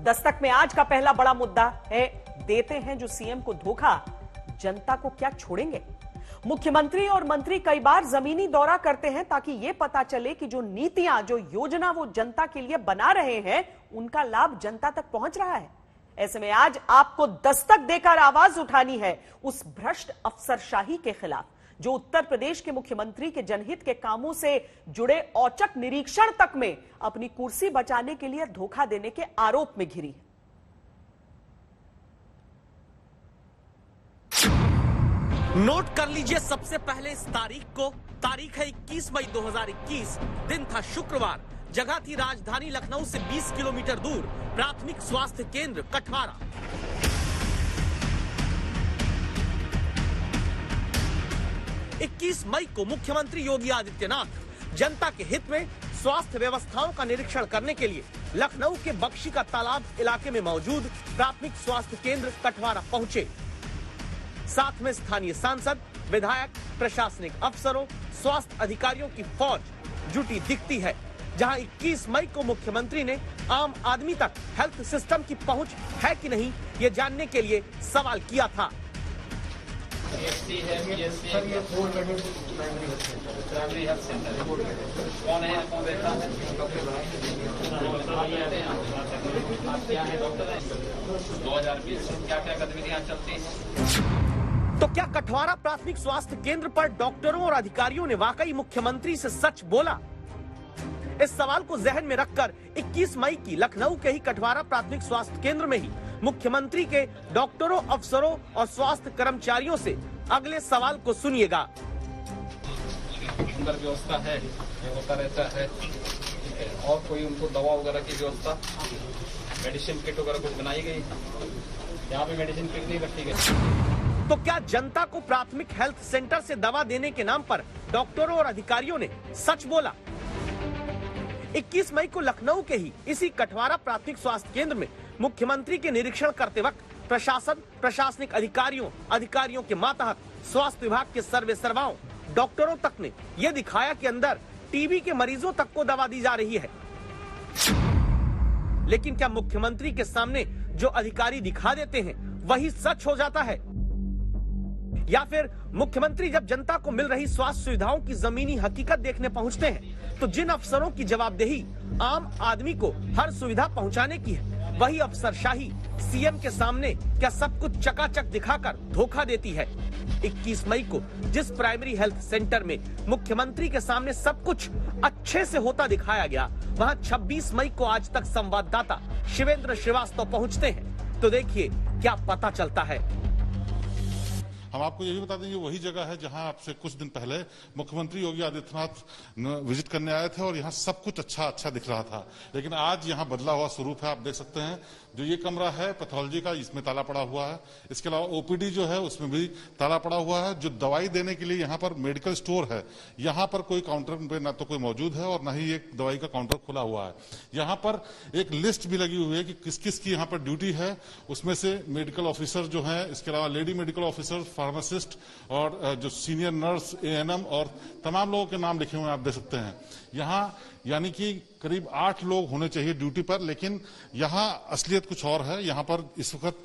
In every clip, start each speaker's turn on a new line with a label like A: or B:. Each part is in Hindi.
A: दस्तक में आज का पहला बड़ा मुद्दा है, देते हैं जो सीएम को धोखा, जनता को क्या छोड़ेंगे। मुख्यमंत्री और मंत्री कई बार जमीनी दौरा करते हैं ताकि यह पता चले कि जो नीतियां, जो योजना वो जनता के लिए बना रहे हैं, उनका लाभ जनता तक पहुंच रहा है। ऐसे में आज आपको दस्तक देकर आवाज उठानी है उस भ्रष्ट अफसरशाही के खिलाफ जो उत्तर प्रदेश के मुख्यमंत्री के जनहित के कामों से जुड़े औचक निरीक्षण तक में अपनी कुर्सी बचाने के लिए धोखा देने के आरोप में घिरी है।
B: नोट कर लीजिए सबसे पहले इस तारीख को। तारीख है 21 मई 2021, दिन था शुक्रवार, जगह थी राजधानी लखनऊ से 20 किलोमीटर दूर प्राथमिक स्वास्थ्य केंद्र कठवारा। इक्कीस मई को मुख्यमंत्री योगी आदित्यनाथ जनता के हित में स्वास्थ्य व्यवस्थाओं का निरीक्षण करने के लिए लखनऊ के बख्शी का तालाब इलाके में मौजूद प्राथमिक स्वास्थ्य केंद्र कठवारा पहुंचे। साथ में स्थानीय सांसद, विधायक, प्रशासनिक अफसरों, स्वास्थ्य अधिकारियों की फौज जुटी दिखती है। जहां 21 मई को मुख्यमंत्री ने आम आदमी तक हेल्थ सिस्टम की पहुंच है कि नहीं ये जानने के लिए सवाल किया था। तो क्या कठवारा प्राथमिक स्वास्थ्य केंद्र पर डॉक्टरों और अधिकारियों ने वाकई मुख्यमंत्री से सच बोला? इस सवाल को जहन में रखकर 21 मई की लखनऊ के ही कठवारा प्राथमिक स्वास्थ्य केंद्र में ही मुख्यमंत्री के डॉक्टरों, अफसरों और स्वास्थ्य कर्मचारियों से अगले सवाल को सुनिएगा।
C: अंदर व्यवस्था है, ये होता रहता है, और कोई उनको दवा वगैरह की व्यवस्था, मेडिसिन किट वगैरह कुछ बनाई गई? यहाँ पे मेडिसिन किट नहीं रखी गई।
B: तो क्या जनता को प्राथमिक हेल्थ सेंटर से दवा देने के नाम पर डॉक्टरों और अधिकारियों ने सच बोला? 21 मई को लखनऊ के ही इसी कठवारा प्राथमिक स्वास्थ्य केंद्र में मुख्यमंत्री के निरीक्षण करते वक्त प्रशासन, प्रशासनिक अधिकारियों के मातहत स्वास्थ्य विभाग के सर्वे सर्वाओं, डॉक्टरों तक ने यह दिखाया कि अंदर टीबी के मरीजों तक को दवा दी जा रही है। लेकिन क्या मुख्यमंत्री के सामने जो अधिकारी दिखा देते हैं वही सच हो जाता है? या फिर मुख्यमंत्री जब जनता को मिल रही स्वास्थ्य सुविधाओं की जमीनी हकीकत देखने पहुंचते हैं तो जिन अफसरों की जवाबदेही आम आदमी को हर सुविधा पहुंचाने की है, वही अफसरशाही सीएम के सामने क्या सब कुछ चकाचक दिखाकर धोखा देती है? 21 मई को जिस प्राइमरी हेल्थ सेंटर में मुख्यमंत्री के सामने सब कुछ अच्छे से होता दिखाया गया, वहां 26 मई को आज तक संवाददाता शिवेंद्र श्रीवास्तव पहुंचते हैं। तो देखिए क्या पता चलता है।
D: हम आपको ये भी बता दें, ये वही जगह है जहां आपसे कुछ दिन पहले मुख्यमंत्री योगी आदित्यनाथ विजिट करने आए थे और यहाँ सब कुछ अच्छा दिख रहा था। लेकिन आज यहाँ बदला हुआ स्वरूप है। आप देख सकते हैं जो ये कमरा है पैथोलॉजी का, इसमें ताला पड़ा हुआ है। इसके अलावा ओपीडी जो है उसमें भी ताला पड़ा हुआ है। जो दवाई देने के लिए यहाँ पर मेडिकल स्टोर है, यहाँ पर कोई काउंटर पे ना तो कोई मौजूद है और न ही एक दवाई का काउंटर खुला हुआ है। यहाँ पर एक लिस्ट भी लगी हुई है कि किस किस की यहाँ पर ड्यूटी है। उसमें से मेडिकल ऑफिसर जो है, इसके अलावा लेडी मेडिकल ऑफिसर, फार्मासिस्ट और जो सीनियर नर्स, एएनएम और तमाम लोगों के नाम लिखे हुए हैं, आप देख सकते हैं। यहाँ यानी कि करीब 8 लोग होने चाहिए ड्यूटी पर, लेकिन यहाँ असलियत कुछ और है। यहाँ पर इस वक्त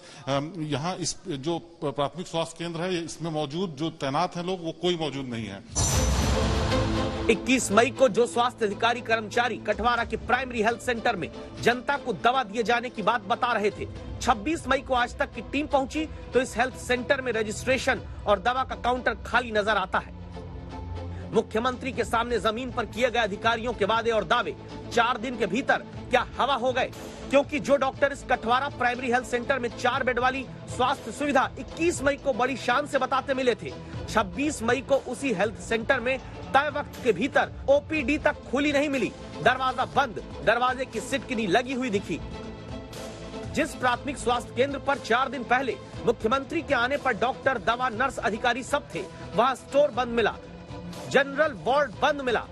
D: यहाँ इस जो प्राथमिक स्वास्थ्य केंद्र है इसमें मौजूद जो तैनात हैं लोग, वो कोई मौजूद नहीं है।
B: 21 मई को जो स्वास्थ्य अधिकारी कर्मचारी कठवारा के प्राइमरी हेल्थ सेंटर में जनता को दवा दिए जाने की बात बता रहे थे, 26 मई को आज तक की टीम पहुंची तो इस हेल्थ सेंटर में रजिस्ट्रेशन और दवा का काउंटर खाली नजर आता है। मुख्यमंत्री के सामने जमीन पर किए गए अधिकारियों के वादे और दावे 4 दिन के भीतर क्या हवा हो गए? क्योंकि जो डॉक्टर इस कठवारा प्राइमरी हेल्थ सेंटर में 4 बेड वाली स्वास्थ्य सुविधा 21 मई को बड़ी शान से बताते मिले थे, 26 मई को उसी हेल्थ सेंटर में तय वक्त के भीतर ओपीडी तक खुली नहीं मिली, दरवाजा बंद, दरवाजे की सिटकिनी लगी हुई दिखी। जिस प्राथमिक स्वास्थ्य केंद्र पर 4 दिन पहले मुख्यमंत्री के आने पर डॉक्टर, दवा, नर्स, अधिकारी सब थे, वहां स्टोर बंद मिला, जनरल वार्ड बंद मिला,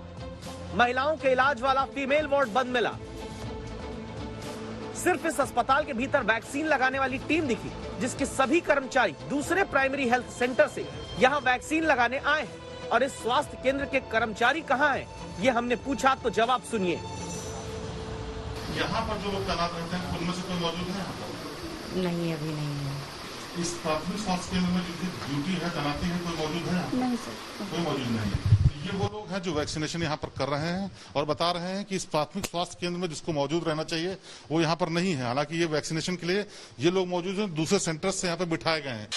B: महिलाओं के इलाज वाला फीमेल वार्ड बंद मिला। सिर्फ इस अस्पताल के भीतर वैक्सीन लगाने वाली टीम दिखी, जिसके सभी कर्मचारी दूसरे प्राइमरी हेल्थ सेंटर से यहां वैक्सीन लगाने आए हैं। और इस स्वास्थ्य केंद्र के कर्मचारी कहां हैं? ये हमने पूछा तो जवाब सुनिए।
D: यहाँ पर जो लोग तैनात रहते हैं उनमें से कोई मौजूद है यहाँ पर?
E: नहीं, अभी नहीं है।
D: इस प्राथमिक स्वास्थ्य केंद्र में जिनकी ड्यूटी है, तैनाती है, कोई मौजूद है?
E: नहीं सर,
D: कोई मौजूद नहीं। ये वो लोग हैं जो वैक्सीनेशन यहाँ पर कर रहे हैं और बता रहे हैं कि इस प्राथमिक स्वास्थ्य केंद्र में जिसको मौजूद रहना चाहिए वो यहाँ पर नहीं है। हालांकि ये वैक्सीनेशन के लिए ये लोग मौजूद हैं, दूसरे सेंटर से यहाँ पे बिठाए गए हैं।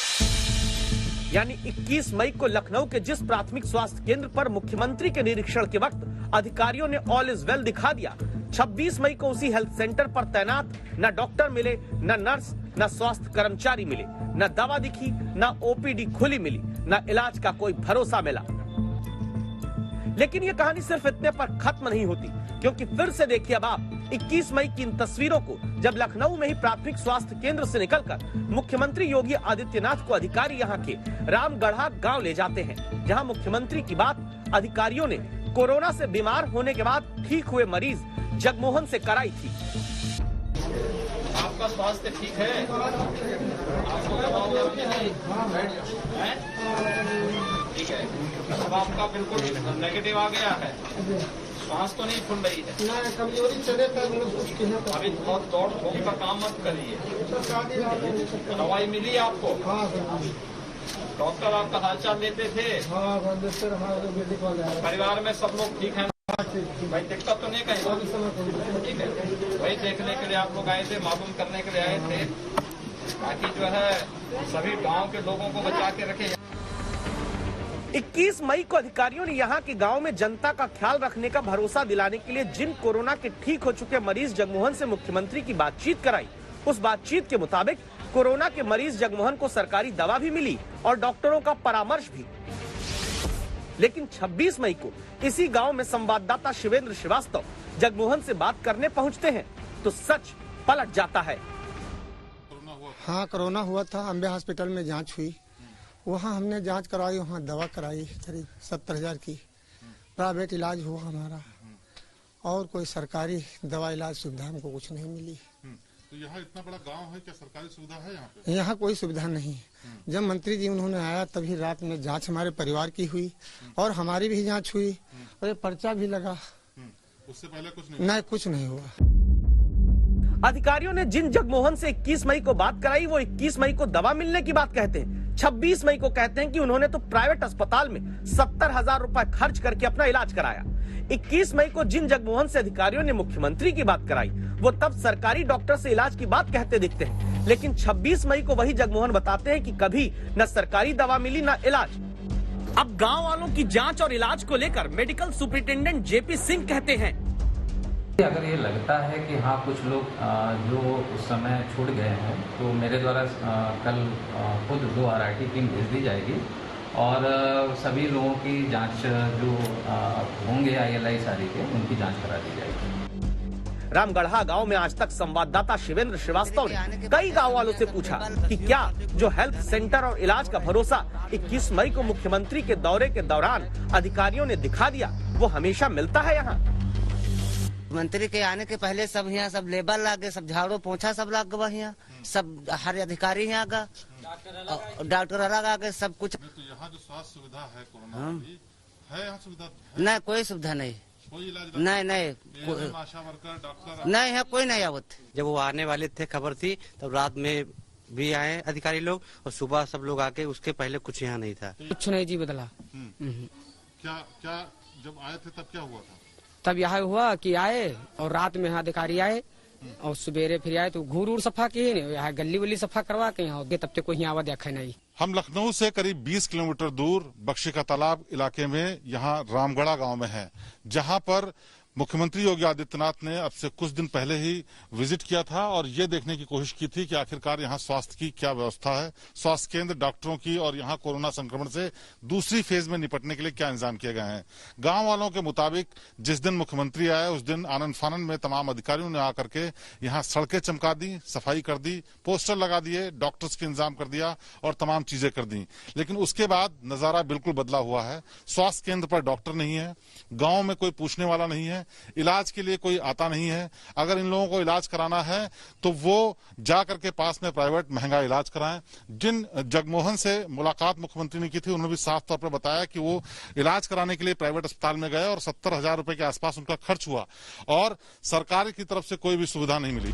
B: यानी 21 मई को लखनऊ के जिस प्राथमिक स्वास्थ्य केंद्र पर मुख्यमंत्री के निरीक्षण के वक्त अधिकारियों ने ऑल इज वेल दिखा दिया, 26 मई को उसी हेल्थ सेंटर पर तैनात न डॉक्टर मिले, न नर्स, न स्वास्थ्य कर्मचारी मिले, न दवा दिखी, न ओपीडी खुली मिली, न इलाज का कोई भरोसा मिला। लेकिन ये कहानी सिर्फ इतने पर खत्म नहीं होती, क्योंकि फिर से देखिए अब आप 21 मई की इन तस्वीरों को, जब लखनऊ में ही प्राथमिक स्वास्थ्य केंद्र से निकलकर मुख्यमंत्री योगी आदित्यनाथ को अधिकारी यहाँ के रामगढ़ा गांव ले जाते हैं, जहां मुख्यमंत्री की बात अधिकारियों ने कोरोना से बीमार होने के बाद ठीक हुए मरीज जगमोहन से कराई थी।
C: आपका स्वास्थ्य ठीक है? आपको दवा वगैरह नहीं है? ठीक है, अब आपका बिल्कुल नेगेटिव आ गया है, सांस तो नहीं फूल रही है,
F: कमजोरी चले
C: अभी बहुत दौड़ धूप का काम मत करिए। दवाई मिली आपको? डॉक्टर आपका हालचाल लेते थे? परिवार में सब लोग ठीक हैं? भाई दिक्कत तो नहीं कहीं? ठीक है, वही देखने के लिए आप लोग आए थे, मालूम करने के लिए आए थे, ताकि जो है सभी गांव के लोगों को बचा के रखे।
B: 21 मई को अधिकारियों ने यहाँ के गांव में जनता का ख्याल रखने का भरोसा दिलाने के लिए जिन कोरोना के ठीक हो चुके मरीज जगमोहन से मुख्यमंत्री की बातचीत कराई, उस बातचीत के मुताबिक कोरोना के मरीज जगमोहन को सरकारी दवा भी मिली और डॉक्टरों का परामर्श भी। लेकिन 26 मई को इसी गांव में संवाददाता शिवेंद्र श्रीवास्तव जगमोहन से बात करने पहुंचते हैं तो सच पलट जाता है।
F: हाँ, कोरोना हुआ था, अम्बे हॉस्पिटल में जांच हुई, वहाँ हमने जांच कराई, वहाँ दवा कराई करीब 70,000 की, प्राइवेट इलाज हुआ हमारा, और कोई सरकारी दवा इलाज सुविधा हमको कुछ नहीं मिली।
D: तो यहाँ इतना बड़ा गांव है, क्या सरकारी सुविधा है यहाँ पे?
F: यहाँ कोई सुविधा नहीं। जब मंत्री जी उन्होंने आया तभी रात में जांच हमारे परिवार की हुई और हमारी भी जांच हुई और ये पर्चा भी लगा।
D: उससे पहले कुछ नहीं?
F: नहीं, कुछ नहीं हुआ।
B: अधिकारियों ने जिन जगमोहन से 21 मई को बात कराई वो 21 मई को दवा मिलने की बात कहते हैं, 26 मई को कहते हैं कि उन्होंने तो प्राइवेट अस्पताल में 70,000 रुपए खर्च करके अपना इलाज कराया। 21 मई को जिन जगमोहन से अधिकारियों ने मुख्यमंत्री की बात कराई वो तब सरकारी डॉक्टर से इलाज की बात कहते दिखते हैं, लेकिन 26 मई को वही जगमोहन बताते हैं कि कभी न सरकारी दवा मिली न इलाज। अब गांव वालों की जांच और इलाज को लेकर मेडिकल सुपरिटेंडेंट जेपी सिंह कहते हैं,
G: अगर ये लगता है कि हाँ कुछ लोग जो उस समय छूट गए हैं तो मेरे द्वारा कल खुद 2 RIT टीम भेज दी जाएगी और सभी लोगों की जांच जो होंगे ILI सारी के उनकी जांच करा दी जाएगी।
B: रामगढ़ा गांव में आज तक संवाददाता शिवेंद्र श्रीवास्तव ने कई गांव वालों से पूछा कि क्या जो हेल्थ सेंटर और इलाज का भरोसा 21 मई को मुख्यमंत्री के दौरे के दौरान अधिकारियों ने दिखा दिया वो हमेशा मिलता है यहाँ।
H: मंत्री के आने के पहले सब यहाँ सब लेबर लागे, सब झाड़ू पोछा सब लाग गया, यहाँ सब हर अधिकारी यहाँ का डॉक्टर अलग आ गए, सब कुछ।
D: तो यहाँ जो स्वास्थ्य सुविधा है कोरोना की, है यहाँ सुविधा है?
H: नहीं, कोई सुविधा नहीं,
D: कोई इलाज
H: नहीं,
D: आशा वर्कर डॉक्टर
H: नहीं है, कोई नहीं आवत।
I: जब वो आने वाले थे खबर थी तब रात में भी आए अधिकारी लोग और सुबह सब लोग आके, उसके पहले कुछ यहाँ नहीं था।
J: कुछ नहीं जी बदला।
D: क्या जब आए थे तब क्या हुआ था?
J: तब यहाँ हुआ कि आए और रात में यहाँ अधिकारी आए और सवेरे फिर आए तो घूर सफा किए नहीं, यहाँ गली वली सफा करवा के यहाँ तब तक कोई यहाँ देखा नहीं।
D: हम लखनऊ से करीब 20 किलोमीटर दूर बख्शी का तालाब इलाके में यहाँ रामगढ़ा गांव में है, जहां पर मुख्यमंत्री योगी आदित्यनाथ ने अब से कुछ दिन पहले ही विजिट किया था और ये देखने की कोशिश की थी कि आखिरकार यहाँ स्वास्थ्य की क्या व्यवस्था है, स्वास्थ्य केंद्र, डॉक्टरों की, और यहाँ कोरोना संक्रमण से दूसरी फेज में निपटने के लिए क्या इंतजाम किए गए हैं। गांव वालों के मुताबिक जिस दिन मुख्यमंत्री आए उस दिन आनंद फानन में तमाम अधिकारियों ने आकर के यहाँ सड़कें चमका दी, सफाई कर दी, पोस्टर लगा दिए, डॉक्टर्स के इंतजाम कर दिया और तमाम चीजें कर दी। लेकिन उसके बाद नजारा बिल्कुल बदला हुआ है। स्वास्थ्य केंद्र पर डॉक्टर नहीं है, गाँव में कोई पूछने वाला नहीं है, हैं, इलाज के लिए कोई आता नहीं है। अगर इन लोगों को इलाज कराना है तो वो जा करके पास में प्राइवेट महंगा इलाज कराएं। जिन जगमोहन से मुलाकात मुख्यमंत्री ने की थी, उन्होंने भी साफ तौर पर बताया कि वो इलाज कराने के लिए प्राइवेट अस्पताल में गए और 70,000 रुपए के आसपास उनका खर्च हुआ और सरकार की तरफ से कोई भी सुविधा नहीं मिली।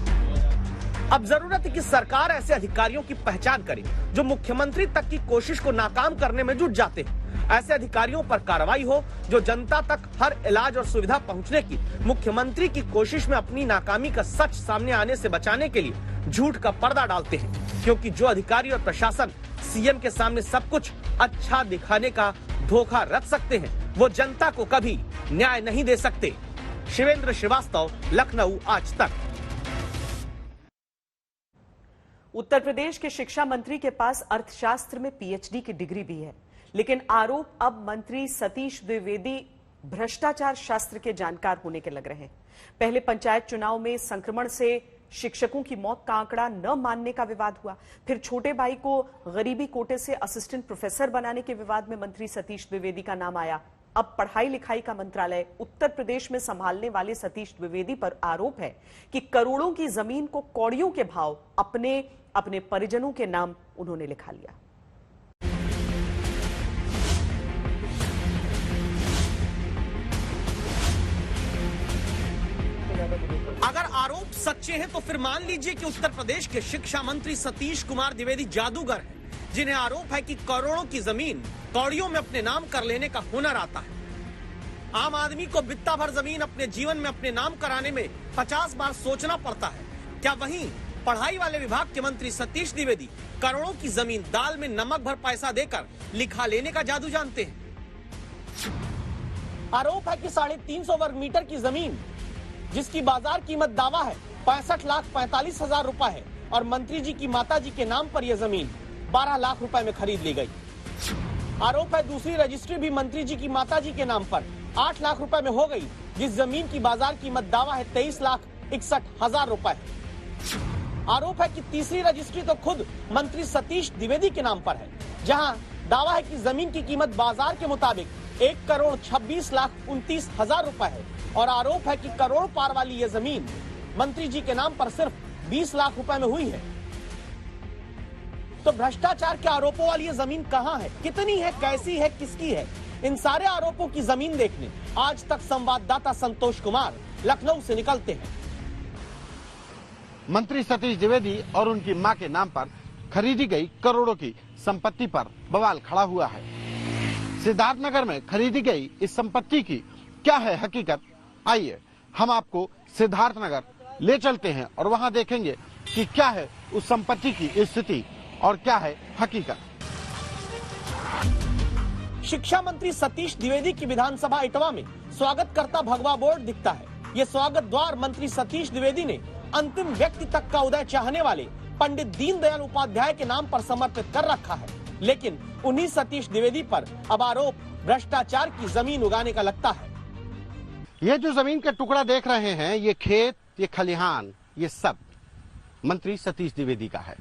B: अब जरूरत है कि सरकार ऐसे अधिकारियों की पहचान करे जो मुख्यमंत्री तक की कोशिश को नाकाम करने में जुट जाते हैं। ऐसे अधिकारियों पर कार्रवाई हो जो जनता तक हर इलाज और सुविधा पहुंचने की मुख्यमंत्री की कोशिश में अपनी नाकामी का सच सामने आने से बचाने के लिए झूठ का पर्दा डालते हैं। क्योंकि जो अधिकारी और प्रशासन सीएम के सामने सब कुछ अच्छा दिखाने का धोखा रख सकते हैं, वो जनता को कभी न्याय नहीं दे सकते। शिवेंद्र श्रीवास्तव, लखनऊ आज तक।
A: उत्तर प्रदेश के शिक्षा मंत्री के पास अर्थशास्त्र में पीएचडी की डिग्री भी है, लेकिन आरोप अब मंत्री सतीश द्विवेदी भ्रष्टाचार शास्त्र के जानकार होने के लग रहे हैं। पहले पंचायत चुनाव में संक्रमण से शिक्षकों की मौत का आंकड़ा न मानने का विवाद हुआ, फिर छोटे भाई को गरीबी कोटे से असिस्टेंट प्रोफेसर बनाने के विवाद में मंत्री सतीश द्विवेदी का नाम आया। अब पढ़ाई लिखाई का मंत्रालय उत्तर प्रदेश में संभालने वाले सतीश द्विवेदी पर आरोप है कि करोड़ों की जमीन को कौड़ियों के भाव अपने परिजनों के नाम उन्होंने लिखा लिया।
B: अगर आरोप सच्चे हैं तो फिर मान लीजिए कि उत्तर प्रदेश के शिक्षा मंत्री सतीश कुमार द्विवेदी जादूगर हैं, जिन्हें आरोप है कि करोड़ों की जमीन कौड़ियों में अपने नाम कर लेने का हुनर आता है। आम आदमी को बित्ता भर जमीन अपने जीवन में अपने नाम कराने में 50 बार सोचना पड़ता है। क्या वहीं पढ़ाई वाले विभाग के मंत्री सतीश द्विवेदी करोड़ों की जमीन दाल में नमक भर पैसा देकर लिखा लेने का जादू जानते हैं? आरोप है कि 350 वर्ग मीटर की जमीन जिसकी बाजार कीमत दावा है 65,45,000 रुपए है और मंत्री जी की माता जी के नाम पर यह जमीन 12 लाख रुपए में खरीद ली गई। आरोप है दूसरी रजिस्ट्री भी मंत्री जी की माता जी के नाम पर 8 लाख रुपए में हो गई, जिस जमीन की बाजार कीमत दावा है 23,61,000 रुपए। आरोप है कि तीसरी रजिस्ट्री तो खुद मंत्री सतीश द्विवेदी के नाम पर है, जहां दावा है कि जमीन की कीमत बाजार के मुताबिक 1,26,29,000 रुपए है और आरोप है कि करोड़ पार वाली यह जमीन मंत्री जी के नाम पर सिर्फ 20 लाख रुपए में हुई है। तो भ्रष्टाचार के आरोपों वाली यह जमीन कहां है, कितनी है, कैसी है, किसकी है? इन सारे आरोपों की जमीन देखने आज तक संवाददाता संतोष कुमार लखनऊ से निकलते हैं।
E: मंत्री सतीश द्विवेदी और उनकी मां के नाम पर खरीदी गई करोड़ों की संपत्ति पर बवाल खड़ा हुआ है। सिद्धार्थनगर में खरीदी गई इस संपत्ति की क्या है हकीकत? आइए हम आपको सिद्धार्थनगर ले चलते हैं और वहां देखेंगे कि क्या है उस संपत्ति की स्थिति और क्या है हकीकत।
B: शिक्षा मंत्री सतीश द्विवेदी की विधानसभा इटवा में स्वागतकर्ता भगवा बोर्ड दिखता है। ये स्वागत द्वार मंत्री सतीश द्विवेदी ने अंतिम व्यक्ति तक का उदय चाहने वाले पंडित दीनदयाल उपाध्याय के नाम पर समर्पित कर रखा है, लेकिन उन्हीं सतीश द्विवेदी पर अब आरोप भ्रष्टाचार की जमीन उगाने का लगता है।
E: ये जो जमीन का टुकड़ा देख रहे हैं, ये खेत, ये खलिहान, ये सब मंत्री सतीश द्विवेदी का है।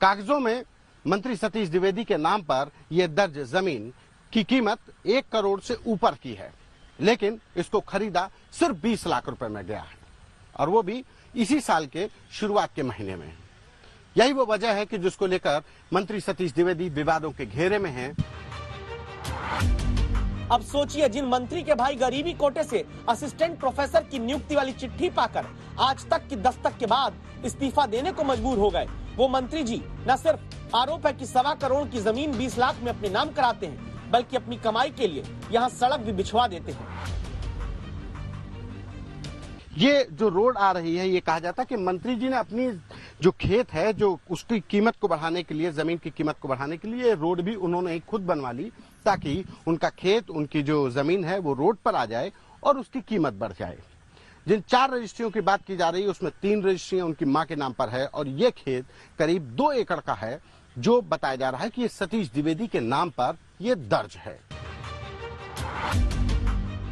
E: कागजों में मंत्री सतीश द्विवेदी के नाम पर यह दर्ज जमीन की कीमत 1 करोड़ से ऊपर की है, लेकिन इसको खरीदा सिर्फ 20 लाख रुपए में गया है और वो भी इसी साल के शुरुआत के महीने में। यही वो वजह है कि जिसको लेकर मंत्री सतीश द्विवेदी विवादों के घेरे में हैं।
B: अब सोचिए, जिन मंत्री के भाई गरीबी कोटे से असिस्टेंट प्रोफेसर की नियुक्ति वाली चिट्ठी पाकर आज तक की दस्तक के बाद इस्तीफा देने को मजबूर हो गए, वो मंत्री जी न सिर्फ आरोप है कि 1.25 करोड़ की जमीन 20 लाख में अपने नाम कराते हैं, बल्कि अपनी कमाई के लिए यहाँ सड़क भी बिछवा देते हैं।
E: ये जो रोड आ रही है, ये कहा जाता है कि मंत्री जी ने अपनी जो खेत है, जो उसकी कीमत को बढ़ाने के लिए, जमीन की कीमत को बढ़ाने के लिए रोड भी उन्होंने खुद बनवा ली, ताकि उनका खेत, उनकी जो जमीन है वो रोड पर आ जाए और उसकी कीमत बढ़ जाए। जिन 4 रजिस्ट्रियों की बात की जा रही है, उसमें 3 रजिस्ट्रियां उनकी मां के नाम पर है और ये खेत करीब 2 एकड़ का है, जो बताया जा रहा है कि ये सतीश द्विवेदी के नाम पर ये दर्ज है।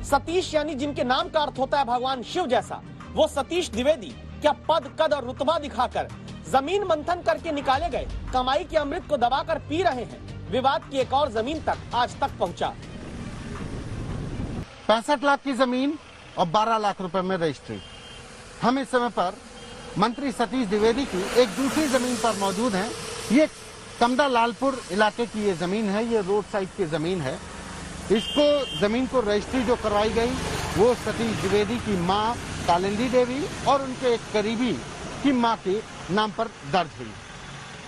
B: सतीश यानी जिनके नाम का अर्थ होता है भगवान शिव जैसा, वो सतीश द्विवेदी क्या पद, कद और रुतबा दिखाकर जमीन मंथन करके निकाले गए कमाई के अमृत को दबाकर पी रहे हैं? विवाद की एक और जमीन तक आज तक पहुंचा।
E: 65 लाख की जमीन और 12 लाख रुपए में रजिस्ट्री। हम इस समय पर मंत्री सतीश द्विवेदी की एक दूसरी जमीन पर मौजूद हैं। ये कमदा लालपुर इलाके की ये जमीन है, ये रोड साइड की जमीन है। इसको जमीन को रजिस्ट्री जो करवाई गई वो सतीश द्विवेदी की मां कालिंदी देवी और उनके एक करीबी की मां के नाम पर दर्ज हुई।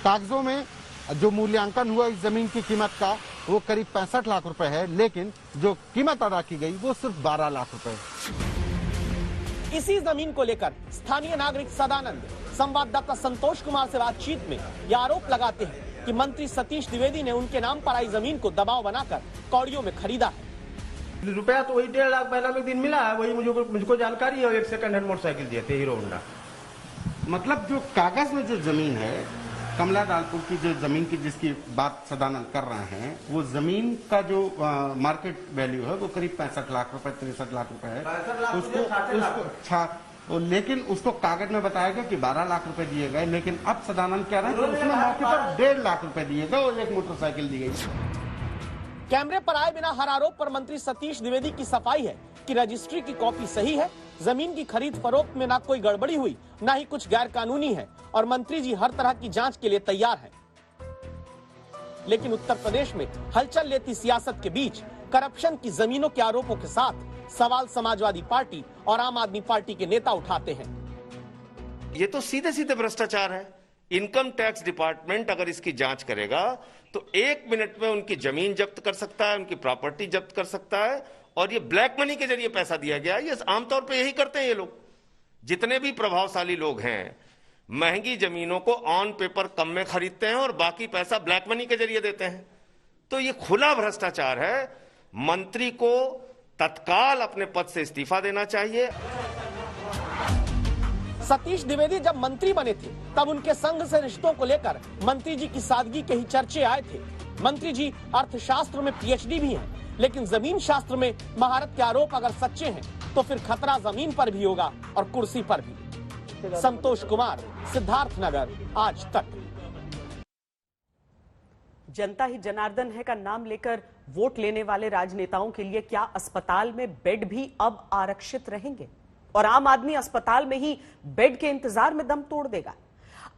E: कागजों में जो मूल्यांकन हुआ इस जमीन की कीमत का वो करीब 65 लाख रुपए है, लेकिन जो कीमत अदा की गई वो सिर्फ 12 लाख रुपए है।
B: इसी जमीन को लेकर स्थानीय नागरिक सदानंद संवाददाता संतोष कुमार से बातचीत में यह आरोप लगाते हैं कि मंत्री सतीश द्विवेदी ने उनके नाम पर आई जमीन को दबाव बनाकर कौड़ियों में खरीदा है।
K: रुपया तो वही 1.5 लाख पहला में दिन मिला है, वही मुझको जानकारी है। एक सेकंड हैंड मोटरसाइकिल दिए थे हीरो होंडा।
E: मतलब जो कागज में जो जमीन है कमला लालपुर की जो जमीन की जिसकी बात सदानंद कर रहे हैं, वो जमीन का जो मार्केट वैल्यू है वो करीब 65 लाख रुपए 63 लाख रुपए है। उसको लेकिन उसको कागज में बताया गया कि 12 लाख रुपए दिए गए, लेकिन अब सदानंद कह रहे हैं कि उसमें मौके पर 1.5 लाख रुपए दिए गए और एक मोटरसाइकिल दी गई।
B: कैमरे पर आए बिना हर आरोप पर मंत्री सतीश द्विवेदी की सफाई है कि रजिस्ट्री की कॉपी सही है, जमीन की खरीद फरोख्त में ना कोई गड़बड़ी हुई, ना ही कुछ गैर कानूनी है और मंत्री जी हर तरह की जांच के लिए तैयार हैं। लेकिन उत्तर प्रदेश में हलचल लेती सियासत के बीच करप्शन की जमीनों के आरोपों के साथ सवाल समाजवादी पार्टी और आम आदमी पार्टी के नेता उठाते हैं।
L: ये तो सीधे सीधे भ्रष्टाचार है। इनकम टैक्स डिपार्टमेंट अगर इसकी जांच करेगा तो 1 मिनट में उनकी जमीन जब्त कर सकता है, उनकी प्रॉपर्टी जब्त कर सकता है। और ये ब्लैक मनी के जरिए पैसा दिया गया, ये आमतौर पे यही करते हैं ये लोग। जितने भी प्रभावशाली लोग हैं महंगी जमीनों को ऑन पेपर कम में खरीदते हैं और बाकी पैसा ब्लैक मनी के जरिए देते हैं। तो ये खुला भ्रष्टाचार है। मंत्री को तत्काल अपने पद से इस्तीफा देना चाहिए।
B: सतीश द्विवेदी जब मंत्री बने थे तब उनके संघ से रिश्तों को लेकर मंत्री जी की सादगी के ही चर्चे आए थे। मंत्री जी अर्थशास्त्र में पीएचडी भी हैं, लेकिन जमीन शास्त्र में महारत के आरोप अगर सच्चे हैं तो फिर खतरा जमीन पर भी होगा और कुर्सी पर भी। संतोष कुमार, सिद्धार्थनगर, आज तक।
A: जनता ही जनार्दन है का नाम लेकर वोट लेने वाले राजनेताओं के लिए क्या अस्पताल में बेड भी अब आरक्षित रहेंगे और आम आदमी अस्पताल में ही बेड के इंतजार में दम तोड़ देगा?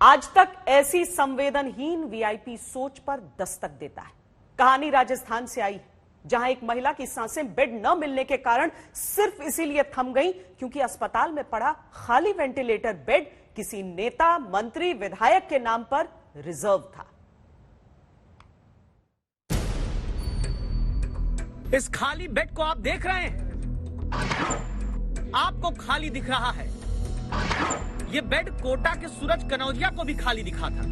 A: आज तक ऐसी संवेदनहीन वीआईपी सोच पर दस्तक देता है। कहानी राजस्थान से आई है, जहां एक महिला की सांसें बेड न मिलने के कारण सिर्फ इसीलिए थम गई क्योंकि अस्पताल में पड़ा खाली वेंटिलेटर बेड किसी नेता, मंत्री, विधायक के नाम पर रिजर्व था।
B: इस खाली बेड को आप देख रहे हैं, आपको खाली दिख रहा है। ये बेड कोटा के सूरज कनौजिया को भी खाली दिखा था।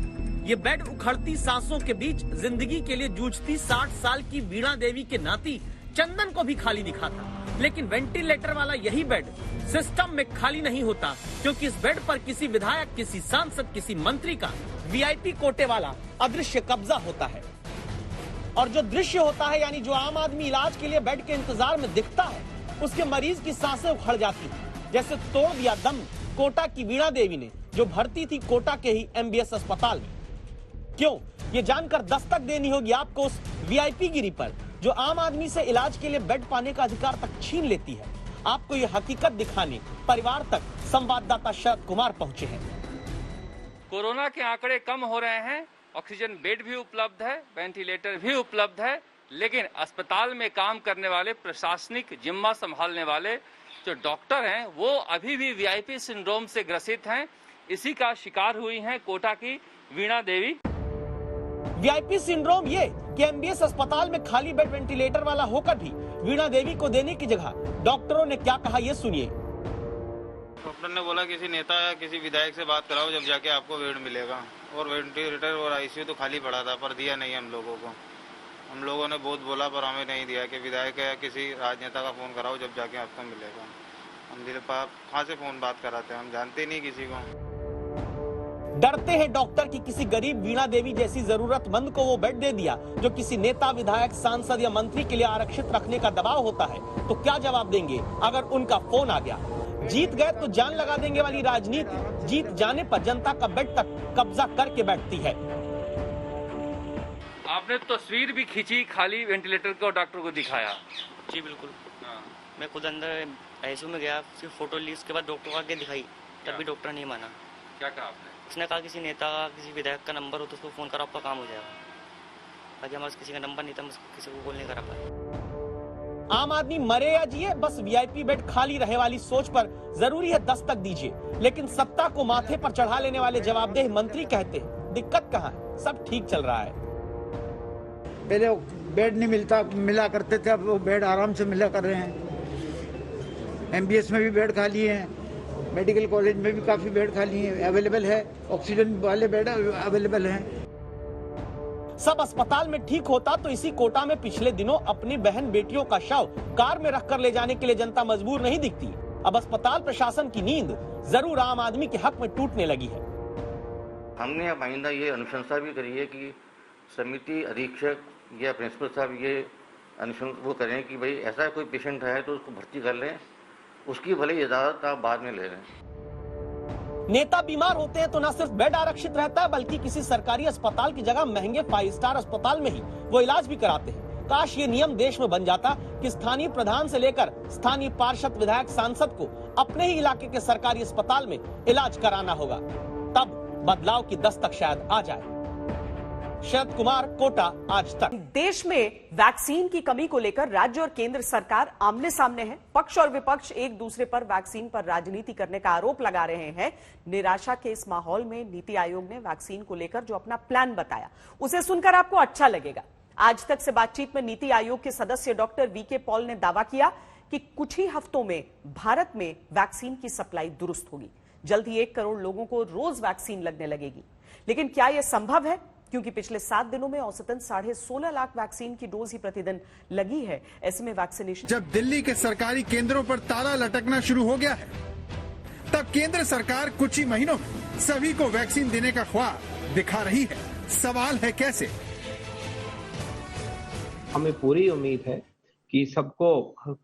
B: ये बेड उखड़ती सांसों के बीच जिंदगी के लिए जूझती 60 साल की वीणा देवी के नाती चंदन को भी खाली दिखा था। लेकिन वेंटिलेटर वाला यही बेड सिस्टम में खाली नहीं होता, क्योंकि इस बेड पर किसी विधायक, किसी सांसद, किसी मंत्री का वीआईपी कोटे वाला अदृश्य कब्जा होता है। और जो दृश्य होता है, यानी जो आम आदमी इलाज के लिए बेड के इंतजार में दिखता है, उसके मरीज की सांसें उखड़ जाती हैं। जैसे तोड़ दिया दम कोटा की वीणा देवी ने, जो भर्ती थी कोटा के ही एमबीएस अस्पताल में। क्यों? ये जानकर दस्तक देनी होगी आपको उस वीआईपी गिरी पर, जो आम आदमी से इलाज के लिए बेड पाने का अधिकार तक छीन लेती है। आपको ये हकीकत दिखाने परिवार तक संवाददाता शरद कुमार पहुंचे हैं।
M: कोरोना के आंकड़े कम हो रहे हैं, ऑक्सीजन बेड भी उपलब्ध है, वेंटिलेटर भी उपलब्ध है, लेकिन अस्पताल में काम करने वाले, प्रशासनिक जिम्मा संभालने वाले जो डॉक्टर हैं वो अभी भी वीआईपी सिंड्रोम से ग्रसित हैं। इसी का शिकार हुई हैं कोटा की वीणा देवी।
B: वीआईपी सिंड्रोम ये कि एमबीएस अस्पताल में खाली बेड वेंटिलेटर वाला होकर भी वीणा देवी को देने की जगह डॉक्टरों ने क्या कहा, ये सुनिए।
N: डॉक्टर ने बोला किसी नेता या किसी विधायक से बात कराओ, जब जाके आपको बेड मिलेगा। और वेंटिलेटर और आईसीयू तो खाली पड़ा था, पर दिया नहीं हम लोगों को। हम लोगों ने बहुत बोला पर हमें नहीं दिया कि विधायक या किसी राजनेता का फोन कराओ, जब जाके आपको मिलेगा। हम दिल पाप कहाँ से फोन बात कराते हैं, हम जानते नहीं किसी को।
B: डरते हैं डॉक्टर की किसी गरीब वीणा देवी जैसी जरूरतमंद को वो बेड दे दिया जो किसी नेता, विधायक, सांसद या मंत्री के लिए आरक्षित रखने का दबाव होता है। तो क्या जवाब देंगे अगर उनका फोन आ गया? जीत गए तो जान लगा देंगे वाली राजनीति जीत जाने पर जनता का बेड तक कब्जा करके बैठती है।
M: आपने तस्वीर भी खींची खाली वेंटिलेटर को, डॉक्टर को दिखाया।
O: जी बिल्कुल। मैं खुद अंदर आईसीयू में गया, फिर फोटो ली, उसके बाद डॉक्टर को आगे दिखाई, तब भी डॉक्टर नहीं माना।
M: क्या कहा आपने?
O: उसने कहा किसी नेता किसी विधायक का नंबर हो तो उसको फ़ोन करो, आपका काम हो जाएगा। बाकी हमारे किसी का नंबर नहीं था, हम किसी को कॉल नहीं करा पाए।
B: आम आदमी मरे या जिए, बस वीआईपी बेड खाली रहे वाली सोच पर जरूरी है दस्तक दीजिए, लेकिन सत्ता को माथे पर चढ़ा लेने वाले जवाबदेह मंत्री कहते हैं दिक्कत कहाँ है, सब ठीक चल रहा है।
P: पहले बेड नहीं मिला करते थे, अब वो बेड आराम से मिला कर रहे हैं। एमबीएस में भी बेड खाली हैं, मेडिकल कॉलेज में भी काफी बेड खाली हैं, अवेलेबल है, ऑक्सीजन वाले बेड अवेलेबल हैं।
B: सब अस्पताल में ठीक होता तो इसी कोटा में पिछले दिनों अपनी बहन बेटियों का शव कार में रखकर ले जाने के लिए जनता मजबूर नहीं दिखती। अब अस्पताल प्रशासन की नींद जरूर आम आदमी के हक में टूटने लगी है।
Q: हमने अब आइंदा ये अनुशंसा भी करी है कि समिति अधीक्षक या प्रिंसिपल साहब ये अनुशंसा वो करें कि भाई ऐसा कोई पेशेंट है तो उसको भर्ती कर लें, उसकी भले इजाजत आप बाद में ले लें।
B: नेता बीमार होते हैं तो न सिर्फ बेड आरक्षित रहता है, बल्कि किसी सरकारी अस्पताल की जगह महंगे 5 स्टार अस्पताल में ही वो इलाज भी कराते हैं। काश ये नियम देश में बन जाता कि स्थानीय प्रधान से लेकर स्थानीय पार्षद, विधायक, सांसद को अपने ही इलाके के सरकारी अस्पताल में इलाज कराना होगा, तब बदलाव की दस्तक शायद आ जाए। शरद कुमार, कोटा, आज तक।
A: देश में वैक्सीन की कमी को लेकर राज्य और केंद्र सरकार आमने सामने है। पक्ष और विपक्ष एक दूसरे पर वैक्सीन पर राजनीति करने का आरोप लगा रहे हैं। निराशा के इस माहौल में नीति आयोग ने वैक्सीन को लेकर जो अपना प्लान बताया, उसे सुनकर आपको अच्छा लगेगा। आज तक से बातचीत में नीति आयोग के सदस्य डॉक्टर वीके पॉल ने दावा किया कि कुछ ही हफ्तों में भारत में वैक्सीन की सप्लाई दुरुस्त होगी। जल्द ही 1 करोड़ लोगों को रोज वैक्सीन लगने लगेगी। लेकिन क्या यह संभव है? क्योंकि पिछले 7 दिनों में औसतन 16.5 लाख वैक्सीन की डोज ही प्रतिदिन लगी है। ऐसे में वैक्सीनेशन
R: जब दिल्ली के सरकारी केंद्रों पर ताला लटकना शुरू हो गया है, तब केंद्र सरकार कुछ ही महीनों में सभी को वैक्सीन देने का ख्वाब दिखा रही है। सवाल है कैसे?
S: हमें पूरी उम्मीद है कि सबको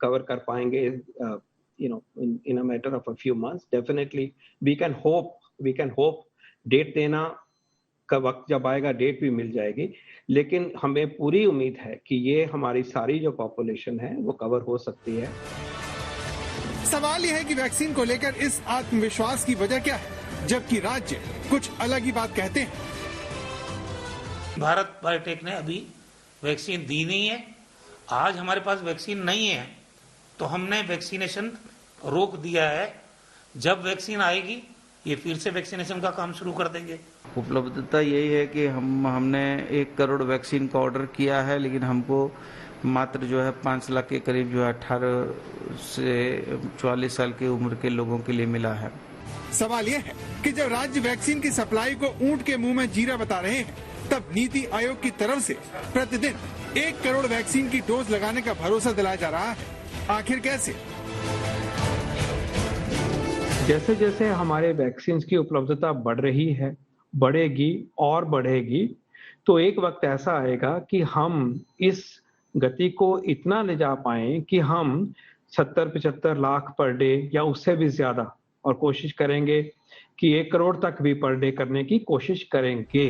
S: कवर कर पाएंगे, in a matter of a few months. Definitely we can hope date देना का वक्त जब आएगा डेट भी मिल जाएगी, लेकिन हमें पूरी उम्मीद है कि ये हमारी सारी जो पॉपुलेशन है वो कवर हो सकती है।
R: सवाल यह है कि वैक्सीन को लेकर इस आत्मविश्वास की वजह क्या है, जबकि राज्य कुछ अलग ही बात कहते हैं।
T: भारत बायोटेक ने अभी वैक्सीन दी नहीं है। आज हमारे पास वैक्सीन नहीं है तो हमने वैक्सीनेशन रोक दिया है। जब वैक्सीन आएगी ये फिर से वैक्सीनेशन का काम शुरू कर देंगे।
U: उपलब्धता यही है कि हमने 1 करोड़ वैक्सीन का ऑर्डर किया है, लेकिन हमको मात्र जो है 5 लाख के करीब जो है 18 से 44 साल की उम्र के लोगों के लिए मिला है।
R: सवाल यह है कि जब राज्य वैक्सीन की सप्लाई को ऊंट के मुंह में जीरा बता रहे हैं, तब नीति आयोग की तरफ से प्रतिदिन 1 करोड़ वैक्सीन की डोज लगाने का भरोसा दिलाया जा रहा है। आखिर कैसे?
S: जैसे जैसे हमारे वैक्सीन की उपलब्धता बढ़ रही है, बढ़ेगी और बढ़ेगी, तो एक वक्त ऐसा आएगा कि हम इस गति को इतना ले जा पाए कि हम 70-75 लाख पर डे या उससे भी ज्यादा, और कोशिश करेंगे कि 1 करोड़ तक भी पर डे करने की कोशिश करेंगे।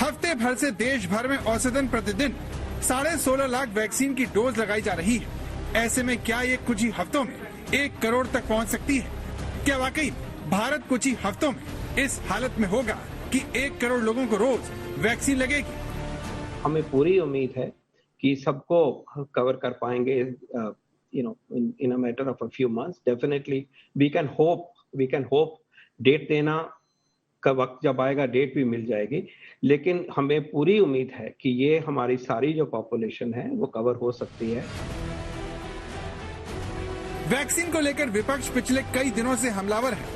R: हफ्ते भर से देश भर में औसतन प्रतिदिन 16.5 लाख वैक्सीन की डोज लगाई जा रही है। ऐसे में क्या ये कुछ ही हफ्तों में 1 करोड़ तक पहुंच सकती है? क्या वाकई भारत कुछ ही हफ्तों में इस हालत में होगा कि 1 करोड़ लोगों को रोज वैक्सीन लगेगी?
S: हमें पूरी उम्मीद है कि सबको कवर कर पाएंगे, in a matter of a few months. Definitely we can hope date देना का वक्त जब आएगा डेट भी मिल जाएगी, लेकिन हमें पूरी उम्मीद है कि ये हमारी सारी जो पॉपुलेशन है वो कवर हो सकती है।
R: वैक्सीन को लेकर विपक्ष पिछले कई दिनों से हमलावर है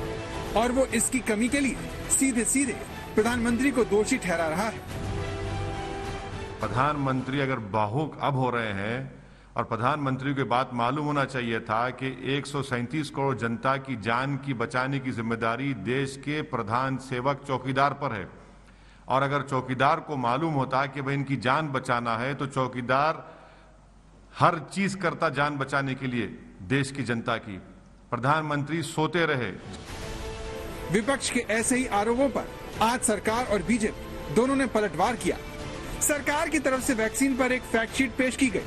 R: और वो इसकी कमी के लिए सीधे सीधे प्रधानमंत्री को दोषी ठहरा रहा है।
V: प्रधानमंत्री अगर भावुक अब हो रहे हैं, और प्रधानमंत्री की बात मालूम होना चाहिए था कि 137 करोड़ जनता की जान की बचाने की जिम्मेदारी देश के प्रधान सेवक चौकीदार पर है। और अगर चौकीदार को मालूम होता कि भाई इनकी जान बचाना है, तो चौकीदार हर चीज करता जान बचाने के लिए देश की जनता की। प्रधानमंत्री सोते रहे।
R: विपक्ष के ऐसे ही आरोपों पर आज सरकार और बीजेपी दोनों ने पलटवार किया। सरकार की तरफ से वैक्सीन पर एक फैक्ट शीट पेश की गई।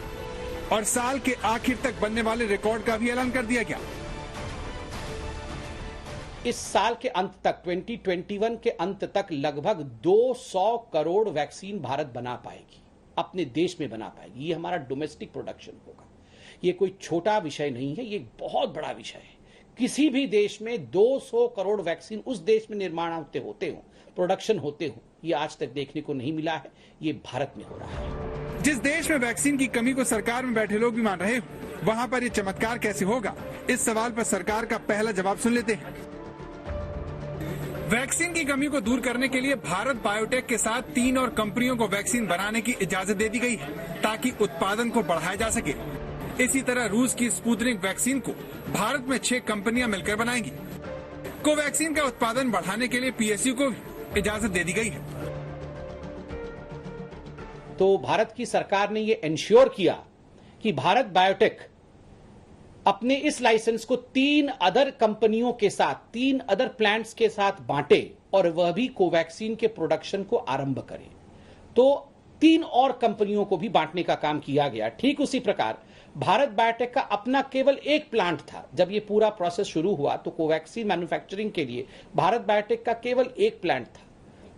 R: और साल के आखिर तक बनने वाले रिकॉर्ड का भी ऐलान कर दिया गया।
C: इस साल के अंत तक 2021 के अंत तक लगभग 200 करोड़ वैक्सीन भारत बना पाएगी, अपने देश में बना पाएगी। ये हमारा डोमेस्टिक प्रोडक्शन होगा। ये कोई छोटा विषय नहीं है, ये बहुत बड़ा विषय है। किसी भी देश में 200 करोड़ वैक्सीन उस देश में निर्माण होते हो, प्रोडक्शन होते हो, ये आज तक देखने को नहीं मिला है। ये भारत में हो रहा है।
R: जिस देश में वैक्सीन की कमी को सरकार में बैठे लोग भी मान रहे हो, वहाँ पर ये चमत्कार कैसे होगा? इस सवाल पर सरकार का पहला जवाब सुन लेते हैं। वैक्सीन की कमी को दूर करने के लिए भारत बायोटेक के साथ 3 और कंपनियों को वैक्सीन बनाने की इजाजत दे दी गई है, ताकि उत्पादन को बढ़ाया जा सके। इसी तरह रूस की स्पुतनिक वैक्सीन को भारत में 6 कंपनियां मिलकर बनाएंगी। कोवैक्सीन का उत्पादन बढ़ाने के लिए पीएसयू को भी इजाजत दे दी गई है।
C: तो भारत की सरकार ने ये इंश्योर किया कि भारत बायोटेक अपने इस लाइसेंस को 3 अदर कंपनियों के साथ, 3 अदर प्लांट्स के साथ बांटे और वह भी कोवैक्सीन के प्रोडक्शन को आरंभ करे। तो 3 और कंपनियों को भी बांटने का काम किया गया। ठीक उसी प्रकार भारत बायोटेक का अपना केवल एक प्लांट था। जब ये पूरा प्रोसेस शुरू हुआ तो कोवैक्सीन मैन्युफैक्चरिंग के लिए भारत बायोटेक का केवल एक प्लांट था।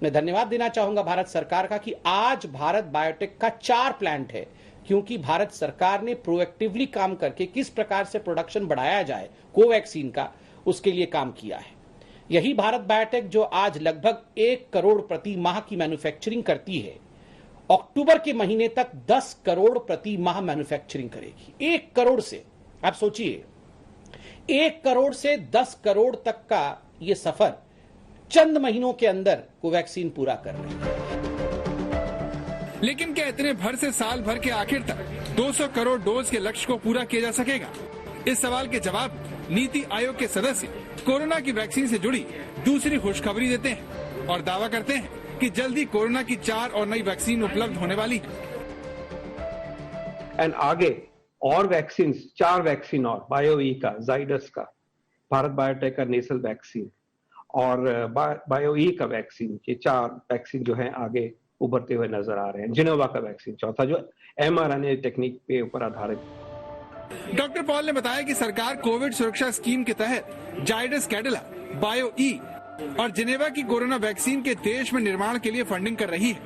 C: मैं धन्यवाद देना चाहूंगा भारत सरकार का कि आज भारत बायोटेक का 4 प्लांट है, क्योंकि भारत सरकार ने प्रोएक्टिवली काम करके किस प्रकार से प्रोडक्शन बढ़ाया जाए कोवैक्सीन का, उसके लिए काम किया है। यही भारत बायोटेक जो आज लगभग 1 करोड़ प्रति माह की मैन्युफैक्चरिंग करती है, अक्टूबर के महीने तक 10 करोड़ प्रति माह मैन्युफैक्चरिंग करेगी। 1 करोड़ से, आप सोचिए, 1 करोड़ से 10 करोड़ तक का यह सफर चंद महीनों के अंदर कोवैक्सीन पूरा कर रही है।
R: लेकिन क्या इतने भर से साल भर के आखिर तक 200 करोड़ डोज के लक्ष्य को पूरा किया जा सकेगा? इस सवाल के जवाब नीति आयोग के सदस्य कोरोना की वैक्सीन से जुड़ी दूसरी खुशखबरी देते हैं और दावा करते हैं कि जल्दी कोरोना की 4 और नई वैक्सीन उपलब्ध होने वाली है।
S: एंड आगे और वैक्सीन, 4 वैक्सीन और बायोई का, जाइडस का, भारत बायोटेक का नेसल वैक्सीन और बायोई का वैक्सीन, ये 4 वैक्सीन जो है आगे उभरते हुए नजर आ रहे हैं। जिनोवा का वैक्सीन चौथा, जो mRNA टेक्निक पे ऊपर आधारित।
R: डॉक्टर पॉल ने बताया कि सरकार कोविड सुरक्षा स्कीम के तहत जाइडस कैडिला, बायोई और जिनेवा की कोरोना वैक्सीन के देश में निर्माण के लिए फंडिंग कर रही है।